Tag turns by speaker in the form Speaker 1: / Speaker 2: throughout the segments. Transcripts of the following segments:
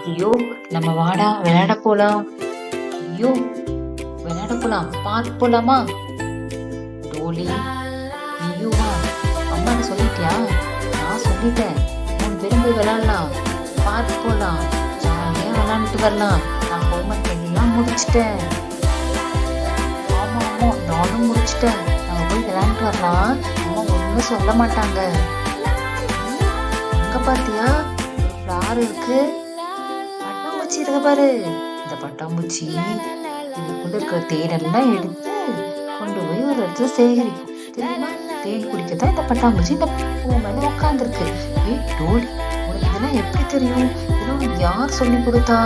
Speaker 1: ஐயோ! நம்ம வாடா விளையாட போலாம். ஐயோ! விளையாட போலாம். பார்க் போலாமா? டோலி, நீயும் வா. அம்மாட்ட சொல்லிட்டியா? நான் சொல்லிட்டேன். 3 பேரும் போய் விளையாடலாம். பார்க் போலாம். ஜாலியா விளையாண்டுட்டு வரலாம். நான் ஹோம்வொர்க் எல்லாம் முடிச்சுட்டேன். ஆமா, ஆமா. நானும் முடிச்சுட்டேன். நம்ம போய் விளையாண்டுட்டு வரலாம். அம்மா ஒண்ணும் சொல்ல மாட்டாங்க. அங்க பாத்தியா? ஒரு ஃப்ளார் இருக்கு. பட்டாம்பூச்சி இருக்கு பாரு. இந்த பட்டாம்பூச்சி இதுக்குள்ள இருக்கிற தேனெல்லாம் எடுத்து கொண்டு போய் ஒரு இடத்துல சேகரிக்கும். தெரியுமா? தேன் குடிக்கத்தான் இந்த பட்டாம்பூச்சி இந்த பூ மேல உட்காந்துருக்கு. ஏய் டோலி, உனக்கு இதெல்லாம் எப்படி தெரியும்? இதெல்லாம் உனக்கு யார் சொல்லி கொடுத்தா?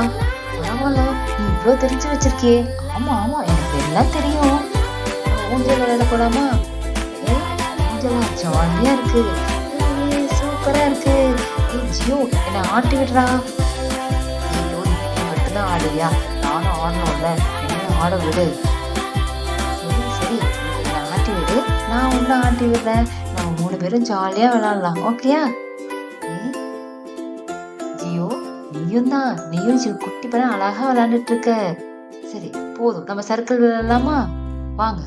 Speaker 1: பரவாயில்ல, நீ இவ்வளவு தெரிஞ்சு வச்சிருக்கியே. ஆமா ஆமா, எனக்கு எல்லாம் தெரியும். ஊஞ்சல் விளையாட போலாமா? ஏய், ஊஞ்சலா ஜாலியா இருக்கு. சூப்பரா இருக்கு. ஏய் ஜியோ, என்ன ஆட்டி விடுறா. மட்டும்தான் ஆடுவியா? நானும் ஆடணும்ல, என்ன ஆட விடு. சரி சரி, என்னை ஆட்டி விடு, நான் உன்னை ஆட்டி விடுறேன். நம்ம 3 பேரும் ஜாலியா விளையாடலாம். ஓகேயா? ஜியோ, நீயும் குட்டி பையன் அழகா விளையாண்டுட்டு இருக்க. சரி போதும், நம்ம சர்க்கிள் விளையாடலாமா? வாங்க.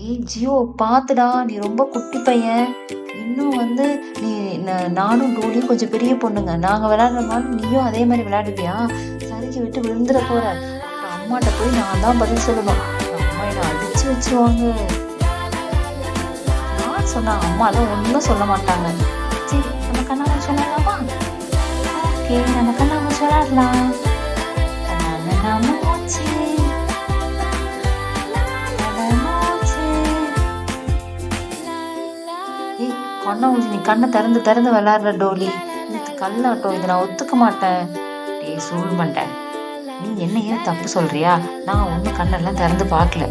Speaker 1: ஏய் ஜியோ, பாத்துடா, நீ ரொம்ப குட்டி பையன். இன்னும் நீ நானும் டோலியும் கொஞ்சம் பெரிய பொண்ணுங்க. நாங்க விளையாடுற மாதிரி நீயும் அதே மாதிரி விளையாடுவியா? சரிக்கு விட்டு விழுந்துட போற. அம்மாட்ட போய் நான் தான் பதில் சொல்லணும். அம்மா என்னை அடிச்சு வச்சிருவாங்க. நான் சொன்னா அம்மா எல்லாம் ஒன்னும் சொல்ல மாட்டாங்க. சரி, நம்ம கண்ணாமூச்சி விளையாடலாமா? ஓகே, நம்ம கண்ணாமூச்சி விளையாடலாம். கண்ணாமூச்சி கண்ணாமூச்சி, நீ கண்ணை திறந்து திறந்து விளையாடுற டோலி. இதுக்கு கல்லாட்டம், இதை நான் ஒத்துக்க மாட்டேன். டேய் சூழ் மாட்டேன். நீ என்ன ஏன் தப்பு சொல்றியா? நான் ஒன்றும் கண்ணெல்லாம் திறந்து பார்க்கல.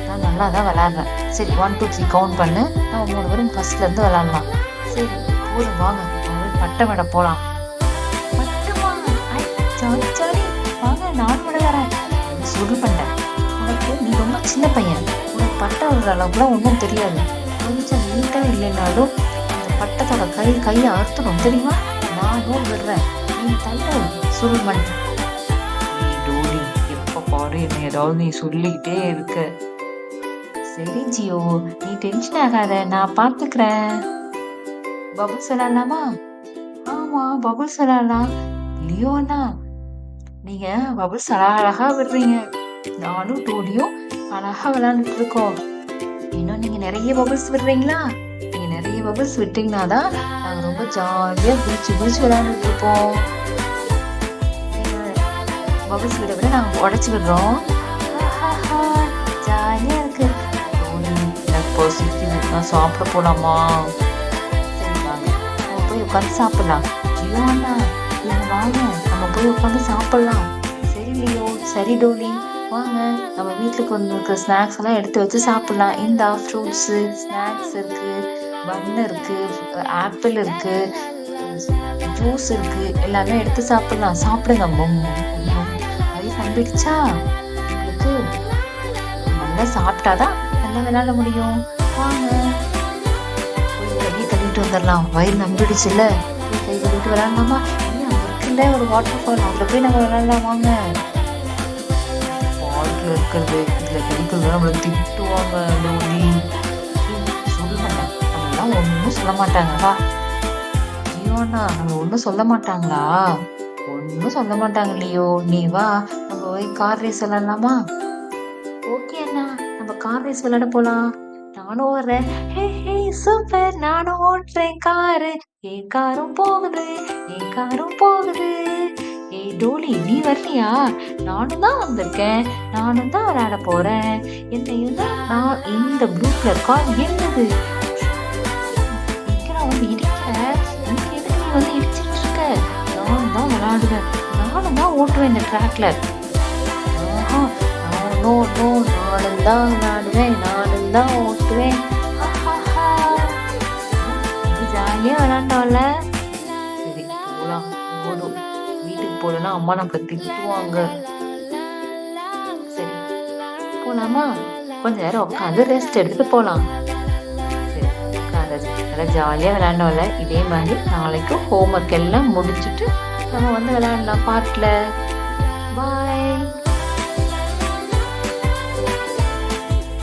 Speaker 1: நான் நல்லா தான் விளையாடுறேன். சரி, 1 2 3 கவுண்ட் பண்ணு. நம்ம 3 பேரும் ஃபர்ஸ்ட்ல இருந்து விளையாடலாம். சரி போதும், வாங்க பட்டம் விட போலாம். பட்டமா? ஜாலி ஜாலி, வாங்க நானும் விட வரேன். சுருள் பண்ணிட்டேன். உனக்கு நீ ரொம்ப சின்ன பையன். உனக்கு பட்டம் விடுற அளவுக்குலாம் ஒன்றும் தெரியாது. கொஞ்சம் நீட்டா இல்லைனாலும் அந்த பட்டத்தோட கையை அறுத்துடும், தெரியுமா? நானும் விடுறேன், நீ தள்ள. சுருள் பண்ணிட்டேன். டோலி, எப்ப பாரு என்ன ஏதாவது நீ சொல்லிக்கிட்டே இருக்க. சரி ஜியோ, நீ டென்ஷன் ஆகாத, நான் பாத்துக்கிறேன். பபுள்ஸ் விளையாடலாமா? ஆமா, பபுள்ஸ் விளையாடலாம். லியோனா, நீங்க பபுள்ஸ் அழகா விடுறீங்க. நானும் டோலியும் அழகா விளையாண்டுட்டு இருக்கோம். இன்னும் நீங்க நிறைய பபுள்ஸ் விடுறீங்களா? நீங்க நிறைய பபுள்ஸ் விட்டீங்கன்னா தான் நாங்க ரொம்ப ஜாலியா குளிச்சு விளையாண்டுட்டு இருப்போம். பபுள்ஸ் விட விட நாங்க உடைச்சு விடுறோம். ஜாலியா இருக்கு. எனக்கு பசிக்குது, நான் சாப்பிட போலாமா? சரி வாங்க, நம்ம போய் உட்காந்து சாப்பிடலாம். ஜியோ அண்ணா, நீங்க வாங்க, நம்ம போய் உட்காந்து சாப்பிடலாம். சரி லியோ, சரி டோலி, வாங்க. நம்ம வீட்டுக்கு இருக்கிற ஸ்நாக்ஸ் எல்லாம் எடுத்து வச்சு சாப்பிடலாம். இந்த ஃப்ரூட்ஸு ஸ்நாக்ஸ் இருக்கு, பன் இருக்கு, ஆப்பிள் இருக்கு, ஜூஸ் இருக்கு, எல்லாமே எடுத்து சாப்பிடலாம். சாப்பிடுங்க. வயிறு நம்பிடுச்சா உங்களுக்கு? நல்லா சாப்பிட்டாதான் நல்லா விளையாட முடியும். வாங்க போய் கையை கழுவிட்டு வந்துடலாம். வயிறு நம்பிடுச்சுல்ல, போய் கை கழுவிட்டு விளையாடலாமா? அங்க இருக்குல்ல ஒரு வாட்டர் ஃபால், அதுல போய் நம்ம விளையாடலாம். வாங்க. இருக்கிறது இதுல கிடைக்கிறது நம்மள திட்டுவாங்க. டோலி சொல்ல மாட்டாங்க, நம்மளாம் ஒன்னும் சொல்ல மாட்டாங்களா? ஜியோண்ணா, நம்ம ஒன்னும் சொல்ல மாட்டாங்களா? ஒன்னும் சொல்ல மாட்டாங்க. லியோ, நீ வா, நம்ம போய் கார் ரேஸ் விளையாடலாமா? ஓகே அண்ணா, நம்ம கார் ரேஸ் விளையாட போலாம். நானும் ஓடுறேன். ஹே ஹே சூப்பர், நானும் ஓட்டுறேன் காரு. என் காரும் போகுது, என் காரும் போகுது. ஏய் டோலி, நீ வர்றியா? நானும் தான் வந்திருக்கேன், நானும் தான் விளையாட போறேன். என்னையும் தான். நான் இந்த ப்ளூ கலர் கார் என்னது? இங்க நான் இடிக்கிறேன். இங்க எதுக்கு நீ இடிச்சிட்டு இருக்க? நானும் தான் விளையாடுவேன், நானும் தான் ஓட்டுவேன் இந்த ட்ராக்ல. நானும் தான் விளையாடுவேன், நானும் தான் ஓட்டுவேன். ஜாலியா விளையாண்டோம்ல. சரி போலாம், போதும். வீட்டுக்கு போலன்னா அம்மா நம்மள திட்டுவாங்க. சரி போலாமா? கொஞ்ச நேரம் உட்காந்து ரெஸ்ட் எடுத்துட்டு போலாம். சரி உட்காந்து நல்லா ஜாலியா விளையாண்டோம்ல. இதே மாதிரி நாளைக்கும் ஹோம்ஒர்க் எல்லாம் முடிச்சுட்டு நம்ம வந்து விளையாடலாம் பார்க்ல.